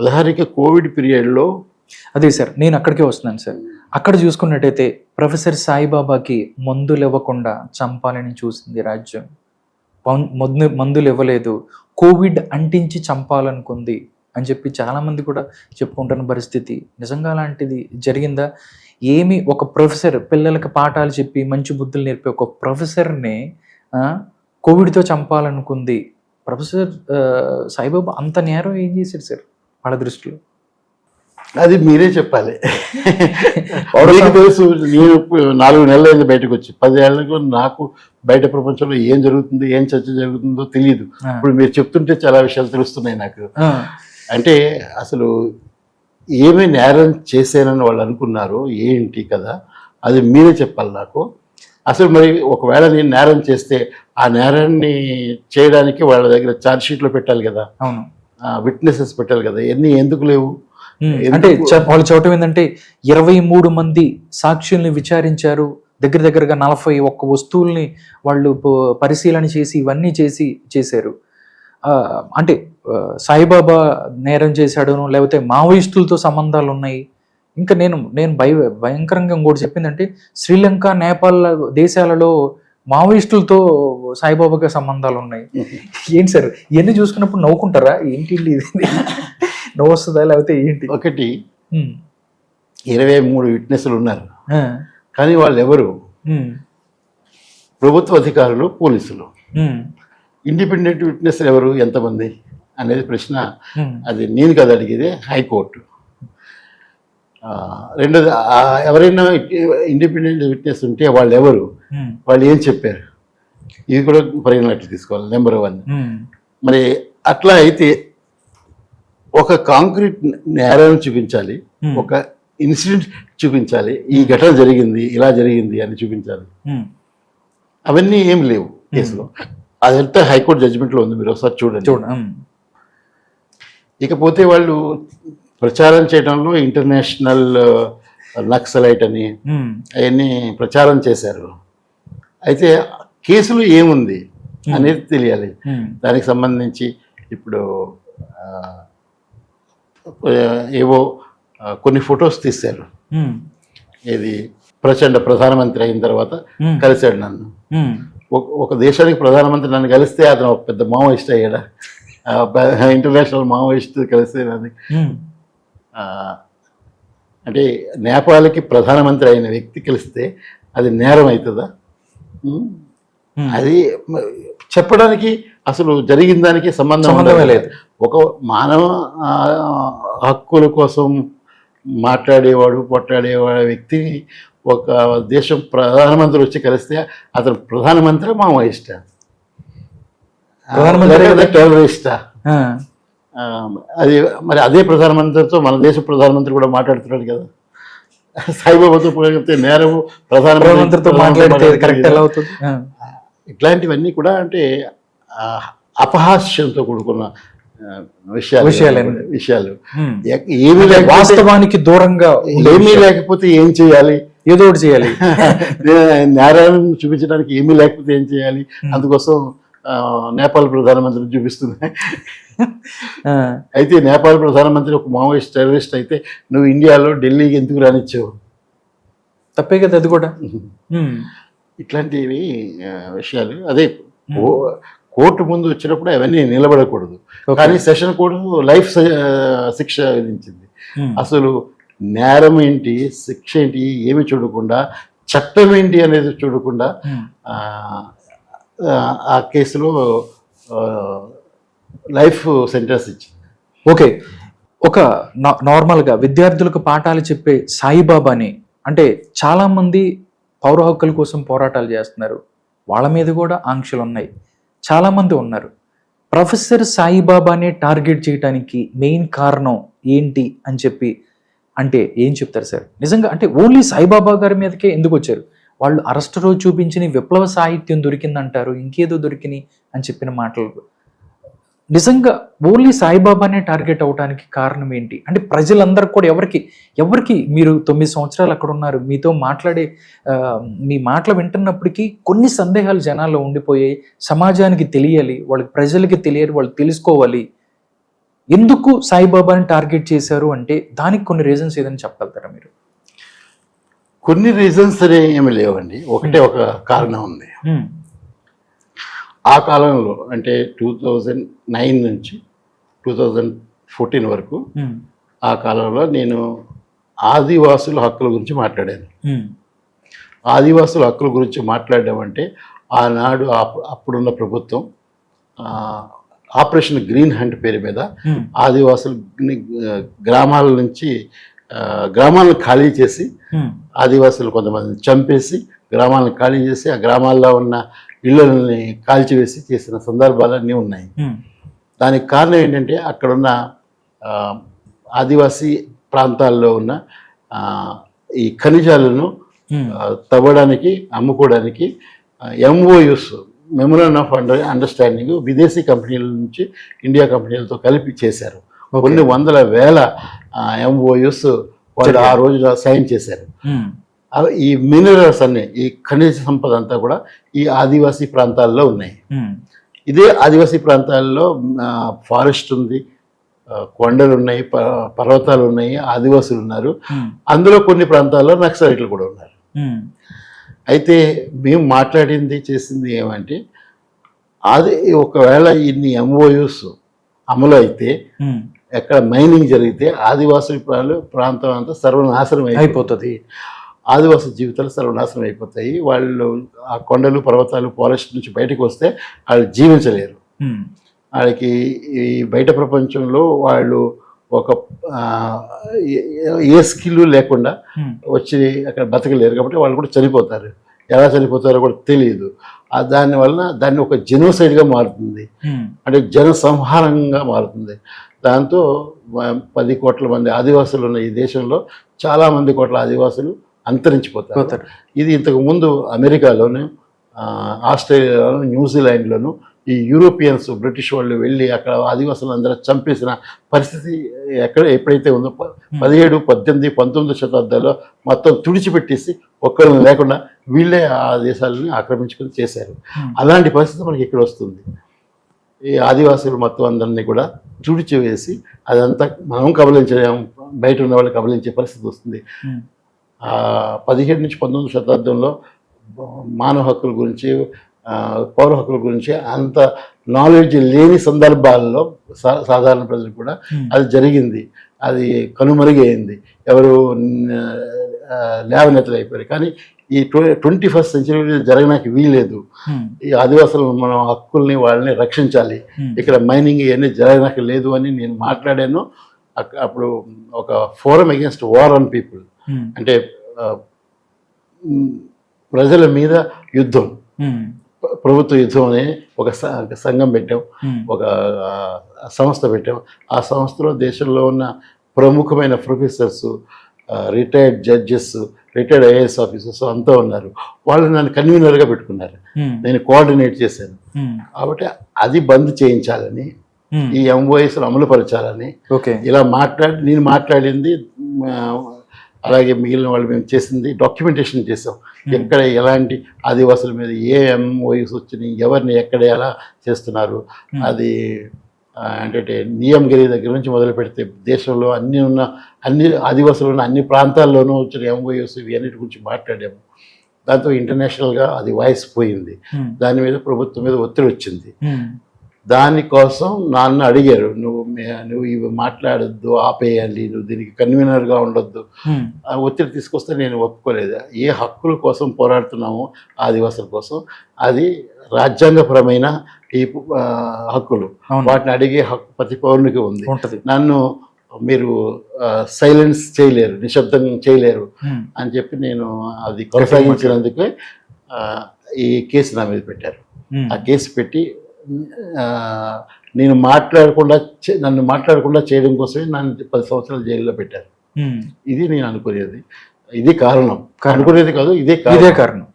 ఉదాహరణకి కోవిడ్ పీరియడ్లో అదే సార్, నేను అక్కడికే వస్తున్నాను సార్. అక్కడ చూసుకున్నట్టయితే ప్రొఫెసర్ సాయిబాబాకి మందులు ఇవ్వకుండా చంపాలని చూసింది రాజ్యం. మందులు ఇవ్వలేదు, కోవిడ్ అంటించి చంపాలనుకుంది అని చెప్పి చాలామంది కూడా చెప్పుకుంటున్న పరిస్థితి. నిజంగా అలాంటిది జరిగిందా? ఒక ప్రొఫెసర్ పిల్లలకి పాఠాలు చెప్పి మంచి బుద్ధులు నేర్పే ఒక ప్రొఫెసర్ని కోవిడ్తో చంపాలనుకుంది. ప్రొఫెసర్ సాయిబాబా అంత నేరం ఏం చేశాడు సార్ వాళ్ళ దృష్టిలో? అది మీరే చెప్పాలి. మీకు తెలుసు, నేను 4 నెలలైంది బయటకు వచ్చి. 10 ఏళ్ళకు నాకు బయట ప్రపంచంలో ఏం జరుగుతుంది, ఏం చర్చ జరుగుతుందో తెలియదు. ఇప్పుడు మీరు చెప్తుంటే చాలా విషయాలు తెలుస్తున్నాయి నాకు. అంటే అసలు ఏమి నేరం చేశానని వాళ్ళు అనుకున్నారు ఏంటి కదా, అది మీరే చెప్పాలి నాకు. అసలు మరి ఒకవేళ నేను నేరం చేస్తే ఆ నేరాన్ని చేయడానికి వాళ్ళ దగ్గర ఛార్జ్ షీట్లో పెట్టాలి కదా, విట్నెసెస్ పెట్టాలి కదా, ఎన్ని ఎందుకు లేవు? అంటే వాళ్ళు చూడటం ఏంటంటే 23 మంది సాక్షుల్ని విచారించారు, దగ్గరగా 41 వస్తువుల్ని వాళ్ళు పరిశీలన చేసి ఇవన్నీ చేశారు. అంటే సాయిబాబా నేరం చేశాడును, లేకపోతే మావోయిస్టులతో సంబంధాలు ఉన్నాయి. ఇంకా నేను భయంకరంగా ఇంకోటి చెప్పిందంటే శ్రీలంక, నేపాల్ దేశాలలో మావోయిస్టులతో సాయిబాబాకి సంబంధాలు ఉన్నాయి. ఏంటి సార్ ఇవన్నీ చూసుకున్నప్పుడు నవ్వుకుంటారా ఏంటి? నవ్వు వస్తుందా లేకపోతే ఏంటి? ఒకటి 23 విట్నెస్లు ఉన్నారు, కానీ వాళ్ళు ఎవరు? ప్రభుత్వ అధికారులు, పోలీసులు. ఇండిపెండెంట్ విట్నెస్ ఎవరు, ఎంతమంది అనేది ప్రశ్న. అది నేను కదా అడిగేది, హైకోర్టు. రెండోది, ఎవరైనా ఇండిపెండెంట్ విట్నెస్ ఉంటే వాళ్ళు ఎవరు, వాళ్ళు ఏం చెప్పారు, ఇది కూడా పరిగణలోకి తీసుకోవాలి. నెంబర్ 1. మరి అట్లా అయితే ఒక కాంక్రీట్ నేరం చూపించాలి, ఒక ఇన్సిడెంట్ చూపించాలి, ఈ ఘటన జరిగింది, ఇలా జరిగింది అని చూపించాలి. అవన్నీ ఏం లేవు కేసులో. అదంతా హైకోర్టు జడ్జిమెంట్లో ఉంది, మీరు ఒకసారి చూడండి. ఇకపోతే వాళ్ళు ప్రచారం చేయడంలో ఇంటర్నేషనల్ నక్సలైట్ అని అవన్నీ ప్రచారం చేశారు. అయితే కేసులు ఏముంది అనేది తెలియాలి. దానికి సంబంధించి ఇప్పుడు ఏవో కొన్ని ఫొటోస్ తీశారు. ఇది ప్రధానమంత్రి అయిన తర్వాత కలిశాడు నన్ను. ఒక దేశానికి ప్రధానమంత్రి నన్ను కలిస్తే అతను ఒక పెద్ద మావోయిస్ట్ అయ్యాడా? ఇంటర్నేషనల్ మావోయిస్ట్ కలిస్తే అంటే నేపాల్కి ప్రధానమంత్రి అయిన వ్యక్తి కలిస్తే అది నేరం అవుతుందా? అది చెప్పడానికి అసలు జరిగిన దానికి సంబంధం లేదు. ఒక మానవ హక్కుల కోసం మాట్లాడేవాడు, పోట్లాడేవాడు వ్యక్తి ఒక దేశం ప్రధానమంత్రి వచ్చి కలిస్తే అతను ప్రధానమంత్రి మావోయిస్టా, టెర్రరిస్టా? అది మరి అదే ప్రధానమంత్రితో మన దేశ ప్రధానమంత్రి కూడా మాట్లాడుతున్నాడు కదా. సాయిబాబాతో పోలితే నేరము ప్రధానమంత్రితో మాట్లాడితే కరెక్ట్ ఎలా అవుతుంది? ఇట్లాంటివన్నీ కూడా అంటే అపహాస్యంతో కూడుకున్న విషయాలు. ఏమీ వాస్తవానికి దూరంగా, ఏమీ లేకపోతే ఏం చేయాలి? ఏదో ఒకటి చేయాలి. నేరాలను చూపించడానికి ఏమీ లేకపోతే ఏం చేయాలి? అందుకోసం నేపాల్ ప్రధానమంత్రిని చూపిస్తుంది. అయితే నేపాల్ ప్రధానమంత్రి ఒక మావోయిస్ట్ టెర్రరిస్ట్ అయితే నువ్వు ఇండియాలో ఢిల్లీకి ఎందుకు రానిచ్చావు? తప్పే కదా అది కూడా. ఇట్లాంటివి విషయాలు. అదే కోర్టు ముందు వచ్చినప్పుడు అవన్నీ నిలబడకూడదు. కానీ సెషన్ కోర్టు లైఫ్ శిక్ష విధించింది. అసలు నేరం ఏంటి, శిక్ష ఏంటి ఏమి చూడకుండా, చట్టం ఏంటి అనేది చూడకుండా ఆ కేసులో లైఫ్ సెంటెన్స్ ఇచ్చింది. ఓకే, ఒక నార్మల్గా విద్యార్థులకు పాఠాలు చెప్పే సాయిబాబాని, అంటే చాలామంది పౌర హక్కుల కోసం పోరాటాలు చేస్తున్నారు, వాళ్ళ మీద కూడా ఆంక్షలు ఉన్నాయి, చాలామంది ఉన్నారు. ప్రొఫెసర్ సాయిబాబానే టార్గెట్ చేయడానికి మెయిన్ కారణం ఏంటి అని చెప్పి అంటే ఏం చెప్తారు సార్? నిజంగా అంటే ఓన్లీ సాయిబాబా గారి మీదకే ఎందుకు వచ్చారు? వాళ్ళు అరెస్ట్ రోజు చూపించిన విప్లవ సాహిత్యం దొరికిందంటారు, ఇంకేదో దొరికినాయి అని చెప్పిన మాటలు. నిజంగా ఓన్లీ సాయిబాబానే టార్గెట్ అవడానికి కారణం ఏంటి? అంటే ప్రజలందరూ కూడా ఎవరికి మీరు 9 సంవత్సరాలు అక్కడ ఉన్నారు, మీతో మీ మాటలు వింటున్నప్పటికీ కొన్ని సందేహాలు జనాల్లో ఉండిపోయాయి. సమాజానికి తెలియాలి, వాళ్ళకి ప్రజలకి తెలియాలి, వాళ్ళు తెలుసుకోవాలి. ఎందుకు సాయిబాబాని టార్గెట్ చేశారు అంటే దానికి కొన్ని రీజన్స్ ఏదైనా చెప్పగలుగుతారా మీరు? కొన్ని రీజన్స్ ఏమి లేవండి, ఒకటే ఒక కారణం ఉంది. ఆ కాలంలో అంటే 2009 నుంచి 2014 వరకు ఆ కాలంలో నేను ఆదివాసుల హక్కుల గురించి మాట్లాడాను. ఆదివాసుల హక్కుల గురించి మాట్లాడడం అంటే ఆనాడు అప్పుడున్న ప్రభుత్వం ఆపరేషన్ గ్రీన్ హంట్ పేరు మీద ఆదివాసులు గ్రామాల నుంచి గ్రామాలను ఖాళీ చేసి, ఆదివాసులు కొంతమందిని చంపేసి గ్రామాలను ఖాళీ చేసి ఆ గ్రామాల్లో ఉన్న ఇళ్ళని కాల్చివేసి చేసిన సందర్భాలన్నీ ఉన్నాయి. దానికి కారణం ఏంటంటే అక్కడున్న ఆదివాసీ ప్రాంతాల్లో ఉన్న ఈ ఖనిజాలను తవ్వడానికి, అమ్ముకోవడానికి ఎంఓయూస్, మెమోరాండం ఆఫ్ అండర్స్టాండింగ్ విదేశీ కంపెనీల నుంచి ఇండియా కంపెనీలతో కలిపి చేశారు. కొన్ని వందల వేల ఎంఓయూస్ వాళ్ళు ఆ రోజు సైన్ చేశారు. ఈ మినరల్స్ అన్ని, ఈ ఖనిజ సంపద అంతా కూడా ఈ ఆదివాసీ ప్రాంతాల్లో ఉన్నాయి. ఇదే ఆదివాసీ ప్రాంతాల్లో ఫారెస్ట్ ఉంది, కొండలు ఉన్నాయి, పర్వతాలు ఉన్నాయి, ఆదివాసులు ఉన్నారు. అందులో కొన్ని ప్రాంతాల్లో నక్సలైట్లు కూడా ఉన్నారు. అయితే మేము మాట్లాడింది, చేసింది ఏమంటే, అది ఒకవేళ ఇన్ని ఎంఓయూస్ అమలు అయితే, ఎక్కడ మైనింగ్ జరిగితే ఆదివాసుల ప్రాంతం అంతా సర్వనాశనం అయిపోతుంది, ఆదివాసుల జీవితాలు సర్వనాశనం అయిపోతాయి. వాళ్ళు ఆ కొండలు, పర్వతాలు, ఫారెస్ట్ నుంచి బయటకు వస్తే వాళ్ళు జీవించలేరు. వాళ్ళకి ఈ బయట ప్రపంచంలో వాళ్ళు ఒక ఏ స్కిల్ లేకుండా వచ్చి అక్కడ బతకలేరు. కాబట్టి వాళ్ళు కూడా చనిపోతారు. ఎలా చనిపోతారో కూడా తెలియదు. దాన్ని ఒక జెనోసైడ్గా మారుతుంది, అంటే జన సంహారంగా మారుతుంది. దాంతో 10 కోట్ల మంది ఆదివాసులు ఉన్న ఈ దేశంలో చాలా మంది కోట్ల ఆదివాసులు అంతరించిపోతారు. ఇది ఇంతకు ముందు అమెరికాలోను, ఆస్ట్రేలియాలోను, న్యూజిలాండ్లోను ఈ యూరోపియన్స్, బ్రిటిష్ వాళ్ళు వెళ్ళి అక్కడ ఆదివాసులు అందరూ చంపేసిన పరిస్థితి ఎప్పుడైతే ఉందో 17, 18, 19 శతాబ్దాల్లో మొత్తం తుడిచిపెట్టేసి ఒక్కరిని లేకుండా వీళ్ళే ఆ దేశాలని ఆక్రమించుకొని చేశారు. అలాంటి పరిస్థితి మనకి ఇక్కడ వస్తుంది. ఈ ఆదివాసులు మొత్తం అందరినీ కూడా తుడిచివేసి అదంతా మనం కబలించలేము, బయట ఉన్న వాళ్ళు కబలించే పరిస్థితి వస్తుంది. 17 నుంచి 19 శతాబ్దంలో మానవ హక్కుల గురించి, పౌర హక్కుల గురించి అంత నాలెడ్జ్ లేని సందర్భాల్లో సాధారణ ప్రజలు కూడా అది జరిగింది. అది కనుమరుగైంది, ఎవరు లేవనెత్తలు అయిపోయారు. కానీ ఈ 21st సెంచరీలో జరగడానికి వీల్లేదు. ఈ ఆదివాసులు మన హక్కుల్ని, వాళ్ళని రక్షించాలి. ఇక్కడ మైనింగ్ ఇవన్నీ జరగడానికి లేదు అని నేను మాట్లాడాను. అప్పుడు ఒక forum against war on people, అంటే ప్రజల మీద యుద్ధం, ప్రభుత్వ యుద్ధం అనే ఒక సంఘం పెట్టాం, ఒక సంస్థ పెట్టాం. ఆ సంస్థలో దేశంలో ఉన్న ప్రముఖమైన professors, retired judges, retired IAS officers అంతా ఉన్నారు. వాళ్ళు నన్ను కన్వీనర్గా పెట్టుకున్నారు, నేను కోఆర్డినేట్ చేశాను. కాబట్టి అది బంద్ చేయించాలని, ఈ ఎంఓఎస్లు అమలుపరచాలని ఇలా నేను మాట్లాడింది, అలాగే మిగిలిన వాళ్ళు మేము చేసింది డాక్యుమెంటేషన్ చేసాం. ఎక్కడ ఎలాంటి ఆదివాసుల మీద ఏ ఎంఓఎస్ వచ్చినాయి, ఎవరిని ఎక్కడ ఎలా చేస్తున్నారు, అది అంటే నియంగిరి దగ్గర నుంచి మొదలు పెడితే దేశంలో అన్ని ఆదివాసులు ఉన్న అన్ని ప్రాంతాల్లోనూ వచ్చిన ఎంఓఎస్ ఇవన్నిటి గురించి మాట్లాడాము. దాంతో ఇంటర్నేషనల్గా అది వాయిస్ పోయింది. దాని మీద ప్రభుత్వం మీద ఒత్తిడి వచ్చింది. దానికోసం నన్ను అడిగారు, నువ్వు ఇవి మాట్లాడొద్దు, ఆపేయాలి, నువ్వు దీనికి కన్వీనర్గా ఉండొద్దు. ఒత్తిడి తీసుకొస్తే నేను ఒప్పుకోలేదు. ఏ హక్కుల కోసం పోరాడుతున్నామో ఆదివాసుల కోసం, అది రాజ్యాంగపరమైన ఈ హక్కులు, వాటిని అడిగే హక్కు ప్రతి పౌరునికి ఉంది. నన్ను మీరు సైలెన్స్ చేయలేరు, నిశ్శబ్దం చేయలేరు అని చెప్పి నేను అది కొనసాగించినందుకే ఈ కేసు నా మీద పెట్టారు. ఆ కేసు పెట్టి నన్ను మాట్లాడకుండా చేయడం కోసమే నన్ను 10 సంవత్సరాలు జైల్లో పెట్టారు. ఇది నేను అనుకునేది, ఇది కారణం. అనుకునేది కాదు, ఇదే కారణం.